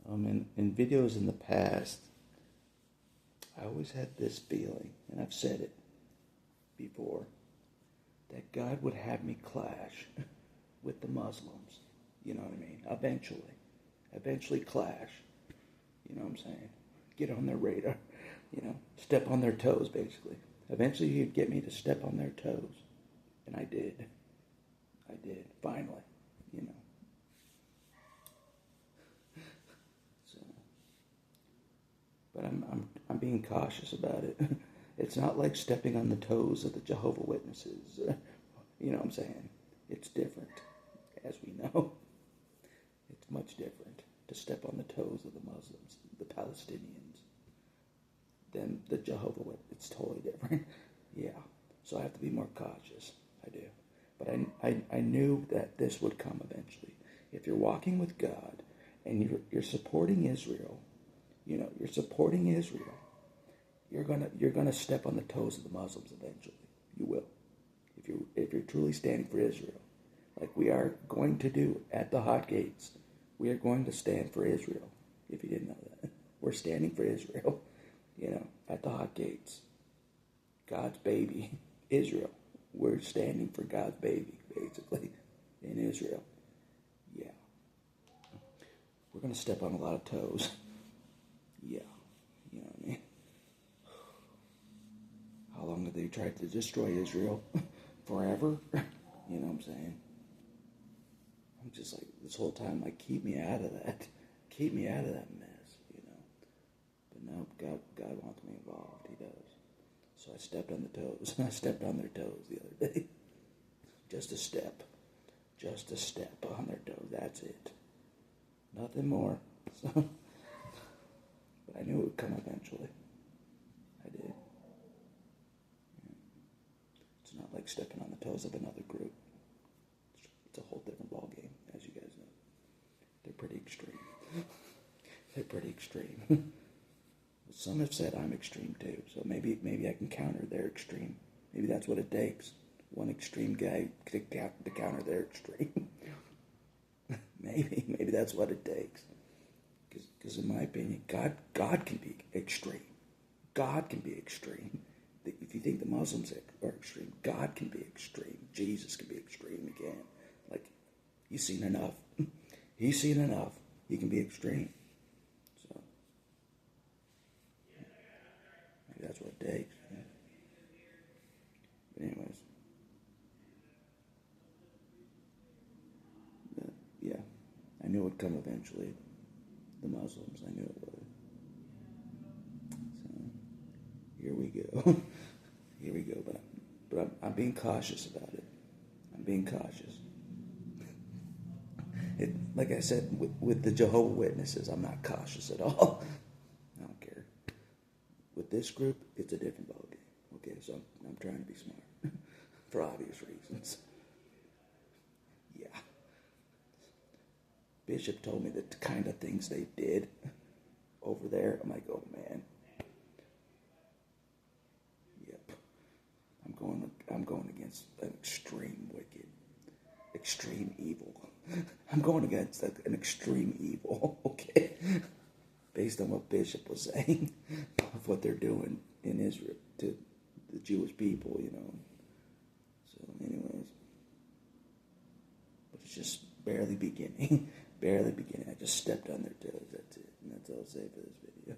In videos in the past, I always had this feeling, and I've said it before, that God would have me clash with the Muslims. You know what I mean? Eventually clash. You know what I'm saying? Get on their radar. Step on their toes, basically. Eventually he'd get me to step on their toes. And I did. Finally. So, but I'm being cautious about it. It's not like stepping on the toes of the Jehovah's Witnesses. You know what I'm saying? It's different, as we know. It's much different to step on the toes of the Muslims, the Palestinians, than the Jehovah's Witnesses. It's totally different. Yeah. So I have to be more cautious. I do. But I knew that this would come eventually. If you're walking with God and you're supporting Israel, you're supporting Israel, you're gonna step on the toes of the Muslims eventually. You will. If you're truly standing for Israel, like we are going to do at the hot gates, we are going to stand for Israel. If you didn't know that, we're standing for Israel. At the hot gates, God's baby, Israel. We're standing for God's baby, basically, in Israel. Yeah. We're going to step on a lot of toes. Yeah. You know what I mean? How long have they tried to destroy Israel? Forever? You know what I'm saying? I'm just like, this whole time, like, keep me out of that. Keep me out of that mess, But no, God wants me involved. He does. So I stepped on the toes. I stepped on their toes the other day. Just a step. Just a step on their toes. That's it. Nothing more. So, but I knew it would come eventually. I did. Yeah. It's not like stepping on the toes of another group. It's a whole different ballgame, as you guys know. They're pretty extreme. They're pretty extreme. Some have said I'm extreme too, so maybe I can counter their extreme. Maybe that's what it takes. One extreme guy to counter their extreme. maybe that's what it takes. Because in my opinion, God can be extreme. God can be extreme. If you think the Muslims are extreme, God can be extreme. Jesus can be extreme again. Like, he's seen enough. He's seen enough. He can be extreme. So, maybe that's what it takes. Yeah. But anyways. Yeah. I knew it would come eventually. The Muslims, I knew it would. So, here we go. Here we go. But I'm being cautious about it. I'm being cautious. Like I said, with the Jehovah's Witnesses, I'm not cautious at all. I don't care. With this group, it's a different ballgame. Okay, so I'm trying to be smart for obvious reasons. Yeah. Bishop told me the kind of things they did over there. I'm like, oh man. Yep. I'm going against an extreme wicked, extreme evil. I'm going against an extreme evil, okay? Based on what Bishop was saying, of what they're doing in Israel to the Jewish people, So, anyways. But it's just barely beginning. Barely beginning. I just stepped on their toes. That's it. And that's all I'll say for this video.